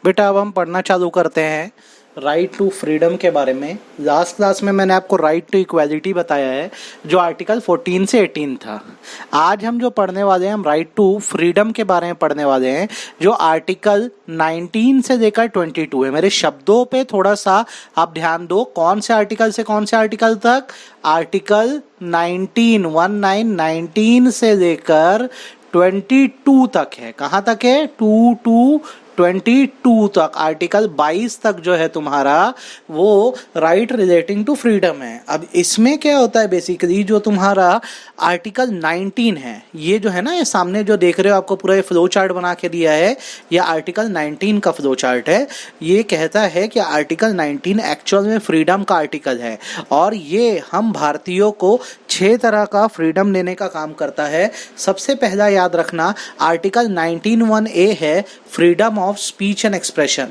बेटा अब हम पढ़ना चालू करते हैं राइट टू फ्रीडम के बारे में। लास्ट क्लास में मैंने आपको राइट टू इक्वालिटी बताया है जो आर्टिकल 14 से 18 था। आज हम जो पढ़ने वाले हैं हम राइट टू फ्रीडम के बारे में पढ़ने वाले हैं जो आर्टिकल 19 से लेकर 22 है। मेरे शब्दों पे थोड़ा सा आप ध्यान दो, कौन से आर्टिकल से कौन से आर्टिकल तक। आर्टिकल 19 से लेकर 22 तक है। कहाँ तक है? 22 तक। आर्टिकल 22 तक जो है तुम्हारा वो राइट रिलेटिंग टू फ्रीडम है। अब इसमें क्या होता है बेसिकली, जो तुम्हारा आर्टिकल 19 है, ये जो है ना, ये सामने जो देख रहे हो आपको पूरा ये फ्लो चार्ट बना के दिया है, ये आर्टिकल 19 का फ्लो चार्ट है। ये कहता है कि आर्टिकल 19 एक्चुअल में फ्रीडम का आर्टिकल है और ये हम भारतीयों को 6 तरह का फ्रीडम देने का काम करता है। सबसे पहला याद रखना, आर्टिकल 19(1)(a) है freedom of speech and expression.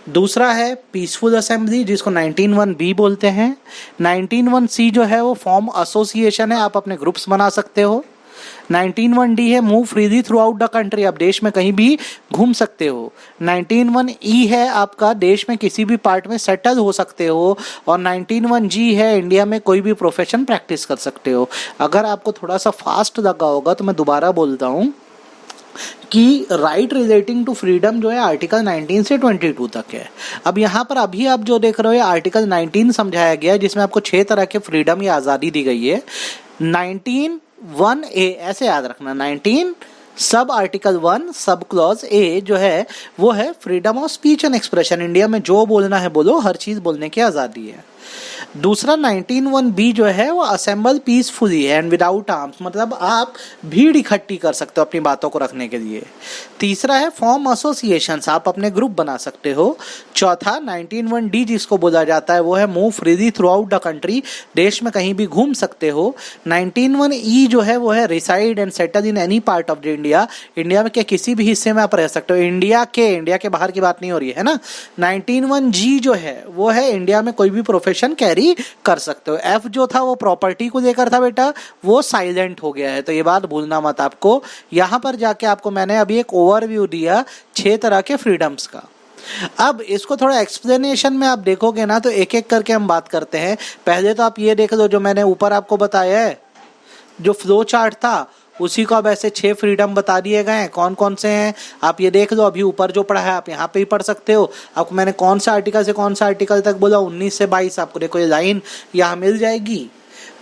दूसरा है पीसफुल असेंबली जिसको 19(1)(b) बोलते हैं। 19(1)(c) जो है वो फॉर्म एसोसिएशन है, आप अपने ग्रुप्स बना सकते हो। 19(1)(d) है move freely through out the country, आप देश में कहीं भी घूम सकते हो। 19(1)(e) है आपका देश में किसी भी पार्ट में सेटल हो सकते हो। और 19(1)(g) है इंडिया में कोई भी प्रोफेशन प्रैक्टिस कर सकते हो। अगर आपको थोड़ा सा फास्ट लगा होगा तो मैं दोबारा बोलता हूँ कि राइट रिलेटिंग टू फ्रीडम जो है आर्टिकल 19 से 22 तक है। अब यहाँ पर अभी आप जो देख रहे हो आर्टिकल 19 समझाया गया है जिसमें आपको 6 तरह के फ्रीडम या आज़ादी दी गई है। 19(1)(a) ऐसे याद रखना। 19 sub article 1 sub clause A जो है वो है freedom of speech and expression. India में जो बोलना है बोलो, हर चीज़ बोलने की आज़ादी है। दूसरा 19(1)(b) जो है वो assemble peacefully and without arms, मतलब आप भीड़ इकट्ठी कर सकते हो अपनी बातों को रखने के लिए। तीसरा है फॉर्म एसोसिएशंस, आप अपने ग्रुप बना सकते हो। चौथा 19(1)(d) जिसको बोला जाता है वो है move freely through out the country, देश में कहीं भी घूम सकते हो। 19(1)(e) जो है वो है reside and settle in any part of the India, India में के किसी भी हिस्से में आप रह सकते हो। इंडिया के बाहर की बात नहीं हो रही है ना। 19(1)(g) जो है वो है इंडिया में कोई भी प्रोफेशन कैरी कर सकते हो। एफ जो था वो प्रॉपर्टी को लेकर था बेटा, वो साइलेंट हो गया है, तो ये बात भूलना मत आपको। यहां पर जाके आपको मैंने अभी एक ओवरव्यू दिया 6 तरह के फ्रीडम्स का। अब इसको थोड़ा एक्सप्लेनेशन में आप देखोगे ना तो एक एक करके हम बात करते हैं। पहले तो आप ये देख लो जो मैंने ऊपर आपको बताया है, जो फ्लो चार्ट था उसी को अब ऐसे 6 फ्रीडम बता दिए गए हैं। कौन कौन से हैं आप ये देख लो। अभी ऊपर जो पढ़ा है आप यहाँ पे ही पढ़ सकते हो। आपको मैंने कौन सा आर्टिकल से कौन सा आर्टिकल तक बोला, 19 से 22, आपको देखो ये लाइन यहाँ मिल जाएगी।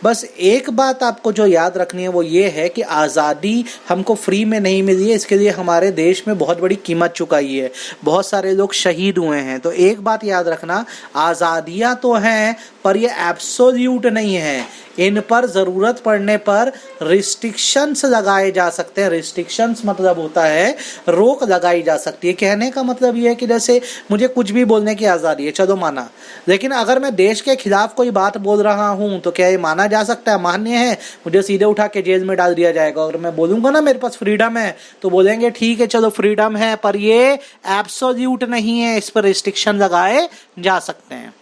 बस एक बात आपको जो याद रखनी है वो ये है कि आज़ादी हमको फ्री में नहीं मिली है, इसके लिए हमारे देश में बहुत बड़ी कीमत चुकाई है, बहुत सारे लोग शहीद हुए हैं। तो एक बात याद रखना, आज़ादियाँ तो हैं पर ये एब्सोल्यूट नहीं है, इन पर ज़रूरत पड़ने पर रिस्ट्रिक्शंस लगाए जा सकते हैं। रिस्ट्रिक्शंस मतलब होता है रोक लगाई जा सकती है। कहने का मतलब ये है कि जैसे मुझे कुछ भी बोलने की आज़ादी है, चलो माना, लेकिन अगर मैं देश के खिलाफ कोई बात बोल रहा हूँ तो क्या ये माना जा सकता है? मान्य है? मुझे सीधे उठा के जेल में डाल दिया जाएगा। अगर मैं बोलूँगा ना मेरे पास फ्रीडम है तो बोलेंगे ठीक है चलो फ्रीडम है, पर ये एब्सोल्यूट नहीं है, इस पर रिस्ट्रिक्शन लगाए जा सकते हैं।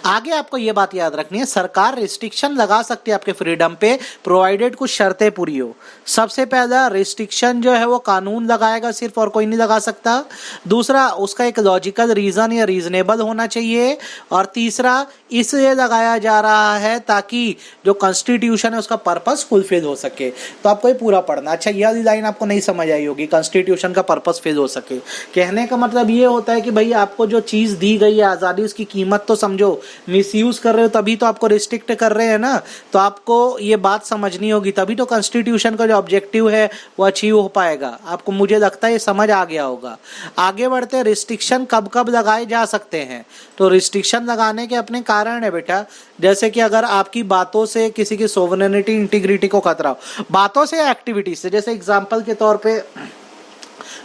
आगे आपको ये बात याद रखनी है, सरकार रिस्ट्रिक्शन लगा सकती है आपके फ्रीडम पे, प्रोवाइडेड कुछ शर्तें पूरी हो। सबसे पहला रिस्ट्रिक्शन जो है वो कानून लगाएगा सिर्फ, और कोई नहीं लगा सकता। दूसरा उसका एक लॉजिकल रीजन या रीजनेबल होना चाहिए। और तीसरा इसलिए लगाया जा रहा है ताकि जो कॉन्स्टिट्यूशन है उसका पर्पस फुलफिल हो सके। तो आपको ये पूरा पढ़ना। अच्छा, ये वाली लाइन आपको नहीं समझ आई होगी, कॉन्स्टिट्यूशन का पर्पस फिल हो सके। कहने का मतलब ये होता है कि भाई आपको जो चीज़ दी गई है आज़ादी, उसकी कीमत तो समझो। मिसयूज कर रहे हो तभी तो आपको रिस्ट्रिक्ट कर रहे हैं ना, तो आपको ये बात समझनी होगी, तभी तो कॉन्स्टिट्यूशन का जो ऑब्जेक्टिव है वो अचीव हो पाएगा। आपको, मुझे लगता है ये समझ आ गया होगा। आगे बढ़ते, रिस्ट्रिक्शन कब कब लगाए जा सकते हैं? तो रिस्ट्रिक्शन लगाने के अपने कारण है बेटा। जैसे कि अगर आपकी बातों से किसी की सोवरेनिटी इंटीग्रिटी को खतरा हो, बातों से या एक्टिविटी से। जैसे एग्जाम्पल के तौर पे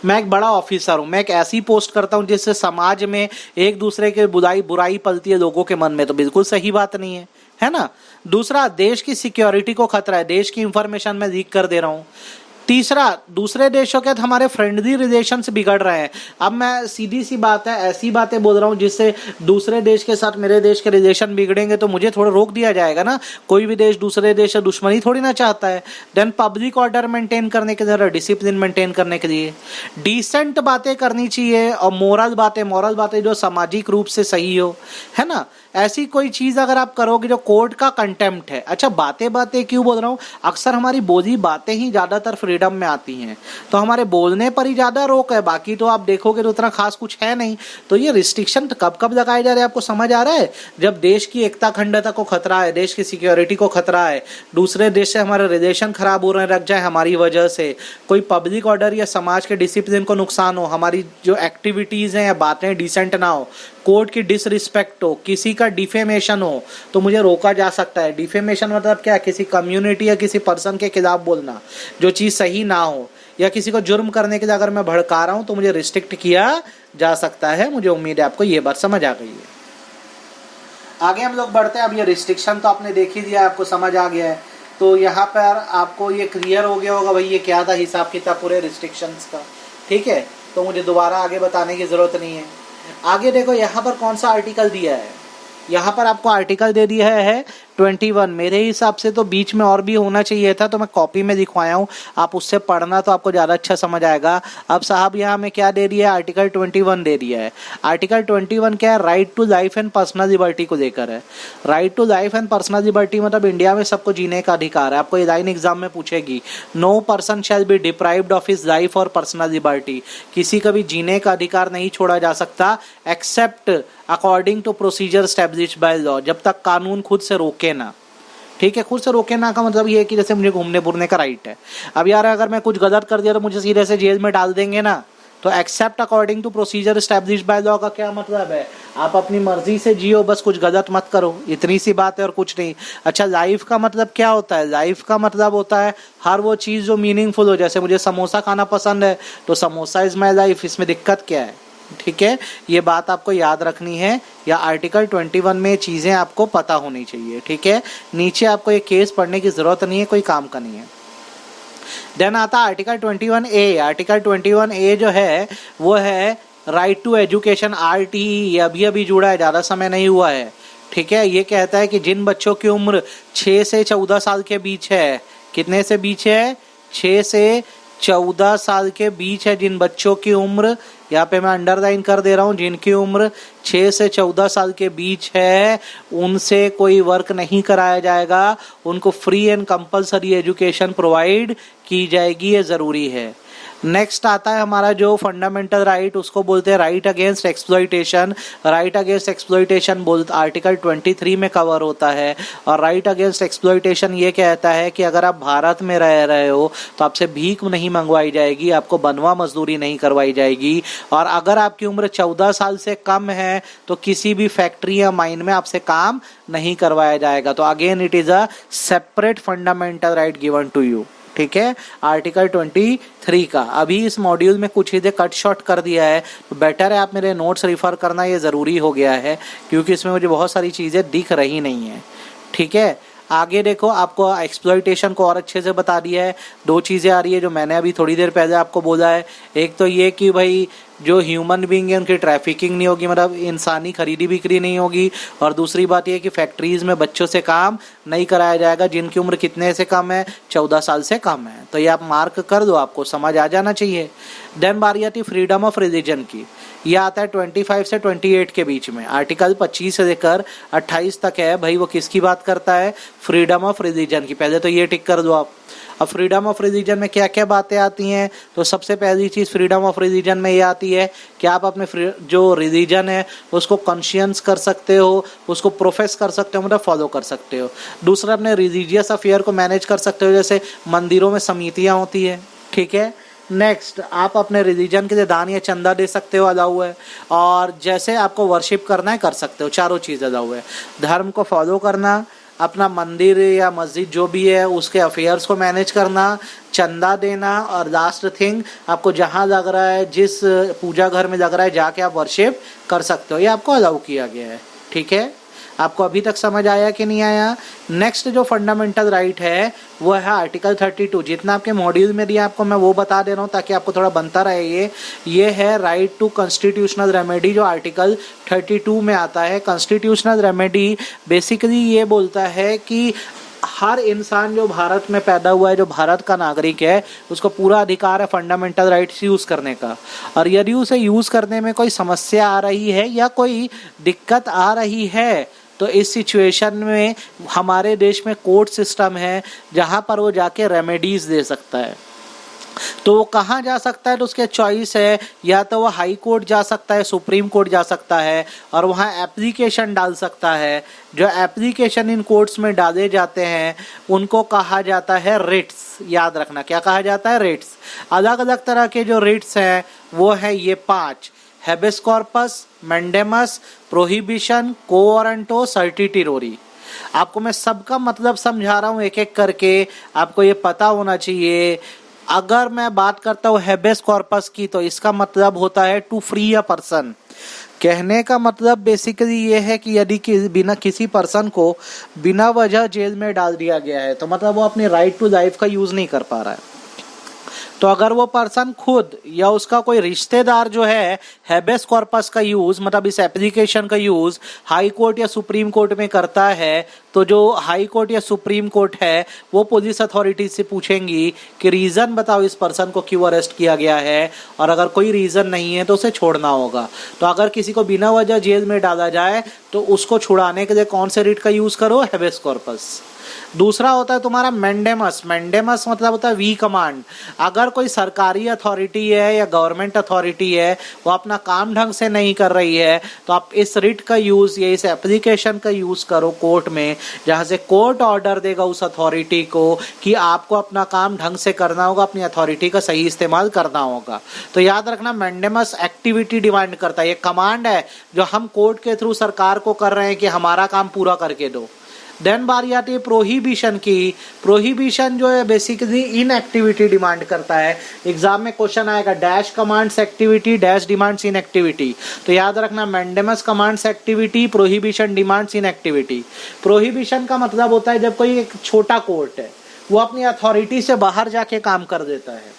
मैं एक बड़ा ऑफिसर हूँ, मैं एक ऐसी पोस्ट करता हूँ जिससे समाज में एक दूसरे के बुराई पलती है लोगों के मन में, तो बिल्कुल सही बात नहीं है ना। दूसरा, देश की सिक्योरिटी को खतरा है, देश की इंफॉर्मेशन मैं लीक कर दे रहा हूँ। तीसरा, दूसरे देशों के हमारे फ्रेंडली रिलेशंस बिगड़ रहे हैं। अब मैं सीधी सी बात है, ऐसी बातें बोल रहा हूँ जिससे दूसरे देश के साथ मेरे देश के रिलेशन बिगड़ेंगे तो मुझे थोड़ा रोक दिया जाएगा ना। कोई भी देश दूसरे देश से दुश्मनी थोड़ी ना चाहता है। देन पब्लिक ऑर्डर मेंटेन करने के लिए, डिसिप्लिन मेंटेन करने के लिए डिसेंट बातें करनी चाहिए, और मोरल बातें जो सामाजिक रूप से सही हो, है ना। ऐसी कोई चीज अगर आप करोगे जो कोर्ट का कंटेम्प्ट है। अच्छा, बातें क्यों बोल रहा हूँ, अक्सर हमारी बोली बातें ही ज्यादातर फ्रीडम में आती हैं, तो हमारे बोलने पर ही ज्यादा रोक है, बाकी तो आप देखोगे तो उतना खास कुछ है नहीं। तो ये रिस्ट्रिक्शन कब कब लगाए जा रहे हैं, आपको समझ आ रहा है? जब देश की एकता अखंडता को खतरा है, देश की सिक्योरिटी को खतरा है, दूसरे देश से हमारे रिलेशन खराब हो रहे हैं, रख जाए हमारी वजह से, कोई पब्लिक ऑर्डर या समाज के डिसिप्लिन को नुकसान हो, हमारी जो एक्टिविटीज हैं या बातें डिसेंट ना हो, कोर्ट की डिसरिस्पेक्ट हो, किसी का डिफेमेशन हो, तो मुझे रोका जा सकता है। डिफेमेशन मतलब क्या? किसी कम्युनिटी या किसी पर्सन के खिलाफ बोलना जो चीज़ सही ना हो, या किसी को जुर्म करने के लिए अगर मैं भड़का रहा हूं तो मुझे रिस्ट्रिक्ट किया जा सकता है। मुझे उम्मीद है आपको ये बात समझ आ गई है। आगे हम लोग बढ़ते हैं। अब ये रिस्ट्रिक्शन तो आपने देख ही दिया, आपको समझ आ गया है, तो यहाँ पर आपको ये क्लियर हो गया होगा भाई ये क्या था हिसाब किताब पूरे रिस्ट्रिक्शंस का। ठीक है, तो मुझे दोबारा आगे बताने की ज़रूरत नहीं है। आगे देखो यहाँ पर कौन सा आर्टिकल दिया है, यहाँ पर आपको आर्टिकल दे दिया है 21। मेरे हिसाब से तो बीच में और भी होना चाहिए था, तो मैं कॉपी में दिखवाया हूँ, आप उससे पढ़ना तो आपको ज़्यादा अच्छा समझ आएगा। अब साहब यहाँ में क्या दे दिया है, आर्टिकल 21 दे दिया है। आर्टिकल 21 क्या है? Right to life and personal liberty को लेकर है। Right to life and personal liberty मतलब इंडिया में सबको जीने का अधिकार है। आपको ये लाइन एग्जाम में पूछेगी, no person shall be deprived of his life और पर्सनल लिबर्टी। किसी का भी जीने का अधिकार नहीं छोड़ा जा सकता except according to procedure established by law, जब तक कानून खुद से रोके ना। ठीक है, खुद से रोके ना का मतलब ये है कि जैसे मुझे घूमने फिरने का राइट है, अब यार अगर मैं कुछ गलत कर दिया तो मुझे सीधे से जेल में डाल देंगे ना। तो except according to procedure established by law का क्या मतलब है? आप अपनी मर्जी से जियो, बस कुछ गलत मत करो, इतनी सी बात है और कुछ नहीं। अच्छा, लाइफ का मतलब क्या होता है? लाइफ का मतलब होता है हर वो चीज़ जो मीनिंगफुल हो। जैसे मुझे समोसा खाना पसंद है तो समोसा इज माई लाइफ, इसमें दिक्कत क्या है? ठीक है, ये बात आपको याद रखनी है, या आर्टिकल 21 में चीज़ें आपको पता होनी चाहिए। ठीक है, नीचे आपको ये केस पढ़ने की ज़रूरत नहीं है, कोई काम का नहीं है। देन आता आर्टिकल 21A। आर्टिकल 21A जो है वो है राइट टू एजुकेशन, RTE। ये अभी जुड़ा है, ज़्यादा समय नहीं हुआ है। ठीक है, ये कहता है कि जिन बच्चों की उम्र 6 से 14 साल के बीच है, कितने से बीच है? 6 से 14 साल के बीच है जिन बच्चों की उम्र, यहाँ पे मैं अंडरलाइन कर दे रहा हूँ, जिनकी उम्र 6 से 14 साल के बीच है, उनसे कोई वर्क नहीं कराया जाएगा, उनको free and compulsory education provide की जाएगी, ये ज़रूरी है। नेक्स्ट आता है हमारा जो फंडामेंटल राइट, उसको बोलते हैं right against exploitation. Right against exploitation article 23 में कवर होता है। और राइट अगेंस्ट एक्सप्लॉइटेशन ये कहता है कि अगर आप भारत में रह रहे हो तो आपसे भीख नहीं मंगवाई जाएगी, आपको बनवा मजदूरी नहीं करवाई जाएगी, और अगर आपकी उम्र 14 साल से कम है तो किसी भी फैक्ट्री या माइन में आपसे काम नहीं करवाया जाएगा। तो again it is a separate fundamental right given to you. ठीक है, आर्टिकल 23 का। अभी इस मॉड्यूल में कुछ चीज़ें कट शॉर्ट कर दिया है, तो बेटर है आप मेरे नोट्स रिफर करना, ये ज़रूरी हो गया है क्योंकि इसमें मुझे बहुत सारी चीज़ें दिख रही नहीं है। ठीक है, आगे देखो, आपको एक्सप्लॉइटेशन को और अच्छे से बता दिया है। 2 चीज़ें आ रही है जो मैंने अभी थोड़ी देर पहले आपको बोला है। एक तो ये कि भाई जो ह्यूमन बीइंग है उनकी ट्रैफिकिंग नहीं होगी, मतलब इंसानी खरीदी बिक्री नहीं होगी। और दूसरी बात ये कि फैक्ट्रीज में बच्चों से काम नहीं कराया जाएगा जिनकी उम्र कितने से कम है? 14 साल से कम है। तो ये आप मार्क कर दो, आपको समझ आ जाना चाहिए। देन बारी आती फ्रीडम ऑफ रिलीजन की। यह आता है 25 से 28 के बीच में। आर्टिकल 25 से लेकर 28 तक है भाई, वो किसकी बात करता है? फ्रीडम ऑफ रिलीजन की। पहले तो ये टिक कर दो आप। अब फ्रीडम ऑफ रिलीजन में क्या क्या बातें आती हैं? तो सबसे पहली चीज़ फ्रीडम ऑफ रिलीजन में ये आती है कि आप अपने जो रिलीजन है उसको कॉन्शियस कर सकते हो, उसको प्रोफेस कर सकते हो, मतलब फॉलो कर सकते हो। दूसरा, अपने रिलीजियस अफेयर को मैनेज कर सकते हो, जैसे मंदिरों में समितियाँ होती है। ठीक है, नेक्स्ट, आप अपने रिलीजन के लिए दान या चंदा दे सकते हो, अलाउ है। और जैसे आपको वर्शिप करना है कर सकते हो, चारों चीज़ अलाउ है। धर्म को फॉलो करना, अपना मंदिर या मस्जिद जो भी है उसके अफेयर्स को मैनेज करना, चंदा देना, और लास्ट थिंग, आपको जहाँ लग रहा है, जिस पूजा घर में लग रहा है, जाके आप वर्शिप कर सकते हो, ये आपको अलाउ किया गया है। ठीक है, आपको अभी तक समझ आया कि नहीं आया? नेक्स्ट जो फंडामेंटल राइट है वो है आर्टिकल 32। जितना आपके मॉड्यूल में दिया आपको मैं वो बता दे रहा हूँ ताकि आपको थोड़ा बनता रहे। ये है राइट टू कॉन्स्टिट्यूशनल रेमेडी, जो आर्टिकल 32 में आता है। कॉन्स्टिट्यूशनल रेमेडी बेसिकली ये बोलता है कि हर इंसान जो भारत में पैदा हुआ है, जो भारत का नागरिक है, उसको पूरा अधिकार है फंडामेंटल राइट्स यूज़ करने का। और यदि उसे यूज़ करने में कोई समस्या आ रही है या कोई दिक्कत आ रही है तो इस सिचुएशन में हमारे देश में कोर्ट सिस्टम है जहाँ पर वो जाके रेमेडीज दे सकता है। तो वो कहाँ जा सकता है? तो उसके चॉइस है, या तो वो हाई कोर्ट जा सकता है, सुप्रीम कोर्ट जा सकता है और वहाँ एप्लीकेशन डाल सकता है। जो एप्लीकेशन इन कोर्ट्स में डाले जाते हैं उनको कहा जाता है रिट्स। याद रखना, क्या कहा जाता है? रिट्स। अलग अलग तरह के जो रिट्स हैं वो है ये 5: habeas corpus, mandamus, prohibition, quo warranto, certiorari. आपको मैं सबका मतलब समझा रहा हूँ एक एक करके, आपको ये पता होना चाहिए। अगर मैं बात करता हूँ हेबियस कॉर्पस की तो इसका मतलब होता है टू फ्री अ पर्सन। कहने का मतलब बेसिकली ये है कि यदि बिना किसी पर्सन को बिना वजह जेल में डाल दिया गया है तो मतलब वो अपनी राइट टू लाइफ का यूज नहीं कर पा रहा है, तो अगर वो पर्सन खुद या उसका कोई रिश्तेदार जो है हेबियस कॉर्पस का यूज, मतलब इस एप्लीकेशन का यूज हाई कोर्ट या सुप्रीम कोर्ट में करता है, तो जो हाई कोर्ट या सुप्रीम कोर्ट है वो पुलिस अथॉरिटीज से पूछेंगी कि रीजन बताओ इस पर्सन को क्यों अरेस्ट किया गया है, और अगर कोई रीजन नहीं है तो उसे छोड़ना होगा। तो अगर किसी को बिना वजह जेल में डाला जाए तो उसको छुड़ाने के लिए कौन से रिट का यूज करो? Habeas corpus. दूसरा होता है तुम्हारा मैंडेमस। मैंडेमस मतलब होता है वी कमांड। अगर कोई सरकारी अथॉरिटी है या गवर्नमेंट अथॉरिटी है वो अपना काम ढंग से नहीं कर रही है तो आप इस रिट का यूज या इस एप्लीकेशन का यूज करो कोर्ट में, जहां से कोर्ट ऑर्डर देगा उस अथॉरिटी को कि आपको अपना काम ढंग से करना होगा, अपनी अथॉरिटी का सही इस्तेमाल करना होगा। तो याद रखना, मैंडेमस एक्टिविटी डिमांड करता है। ये कमांड है जो हम कोर्ट के थ्रू सरकार को कर रहे हैं कि हमारा काम पूरा करके दो। देन बारी आती है प्रोहिबिशन की। प्रोहिबिशन जो है बेसिकली इनएक्टिविटी डिमांड करता है। एग्जाम में क्वेश्चन आएगा dash commands activity dash demands inactivity. तो याद रखना, mandamus commands activity, prohibition demands inactivity. Prohibition का मतलब होता है जब कोई एक छोटा कोर्ट है वो अपनी अथॉरिटी से बाहर जाके काम कर देता है।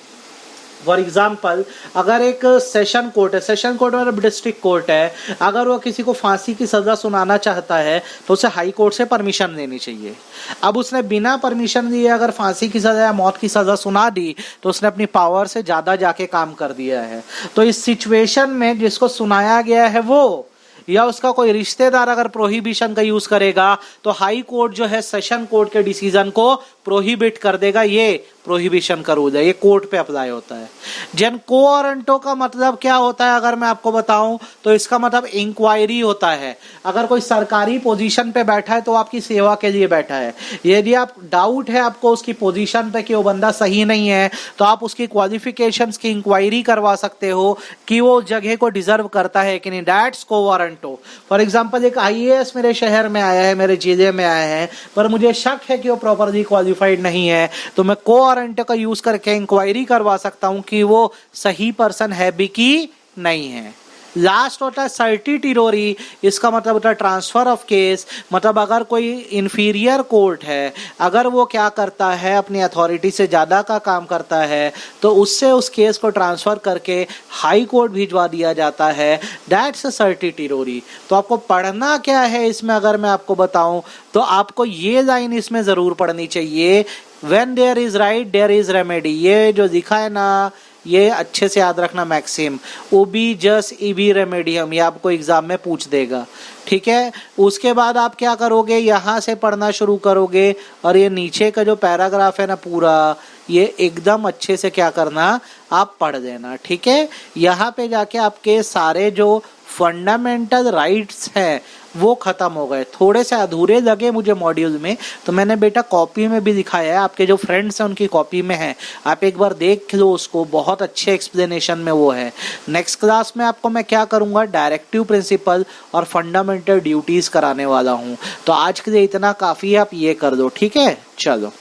फॉर एग्जाम्पल, अगर एक सेशन कोर्ट है, सेशन कोर्ट मतलब डिस्ट्रिक्ट कोर्ट है, अगर वो किसी को फांसी की सजा सुनाना चाहता है तो उसे हाई कोर्ट से परमिशन लेनी चाहिए। अब उसने बिना परमिशन लिए अगर फांसी की सजा या मौत की सजा सुना दी तो उसने अपनी पावर से ज्यादा जाके काम कर दिया है। तो इस सिचुएशन में जिसको सुनाया गया है वो या उसका कोई रिश्तेदार अगर प्रोहिबिशन का यूज करेगा तो हाई कोर्ट जो है सेशन कोर्ट के डिसीजन को प्रोहिबिट कर देगा। ये प्रोहिबिशन का रूल है, ये कोर्ट पे अप्लाई होता है। जन को वारंटो का मतलब क्या होता है अगर मैं आपको बताऊं तो इसका मतलब इंक्वायरी होता है। अगर कोई सरकारी पोजीशन पे बैठा है तो आपकी सेवा के लिए बैठा है। यदि आप डाउट है आपको उसकी पोजीशन पे कि वो बंदा सही नहीं है तो आप उसकी क्वालिफिकेशंस की इंक्वायरी करवा सकते हो कि वो जगह को डिजर्व करता है कि नहीं। दैट्स को वारंटो। फॉर एग्जाम्पल, एक IAS मेरे शहर में आया है, मेरे जिले में आया है, पर मुझे शक है कि वो प्रॉपरली क्वालिफाइड नहीं है, तो मैं को वारंटो का यूज करके इंक्वायरी करवा सकता हूं कि वो सही पर्सन है भी कि नहीं है। लास्ट होता है सर्टिटिरोरी। इसका मतलब होता है ट्रांसफर ऑफ केस। मतलब अगर कोई इंफीरियर कोर्ट है, अगर वो क्या करता है अपनी अथॉरिटी से ज़्यादा का काम करता है तो उससे उस केस को ट्रांसफ़र करके हाई कोर्ट भिजवा दिया जाता है। That's a certiorari. तो आपको पढ़ना क्या है इसमें अगर मैं आपको बताऊं तो आपको ये लाइन इसमें ज़रूर पढ़नी चाहिए, when there is right there is remedy. ये जो लिखा है ना, ये अच्छे से याद रखना मैक्सिम। उबी जस इबी रेमेडियम, ये आपको एग्जाम में पूछ देगा, ठीक है। उसके बाद आप क्या करोगे, यहाँ से पढ़ना शुरू करोगे और ये नीचे का जो पैराग्राफ है ना पूरा, ये एकदम अच्छे से क्या करना, आप पढ़ देना, ठीक है। यहाँ पे जाके आपके सारे जो फंडामेंटल राइट्स हैं वो खत्म हो गए। थोड़े से अधूरे लगे मुझे मॉड्यूल में, तो मैंने बेटा कॉपी में भी दिखाया है, आपके जो फ्रेंड्स हैं उनकी कॉपी में है, आप एक बार देख लो उसको, बहुत अच्छे एक्सप्लेनेशन में वो है। नेक्स्ट क्लास में आपको मैं क्या करूँगा, डायरेक्टिव प्रिंसिपल और फंडामेंटल ड्यूटीज़ कराने वाला हूँ। तो आज के लिए इतना काफ़ी है, आप ये कर दो, ठीक है। चलो।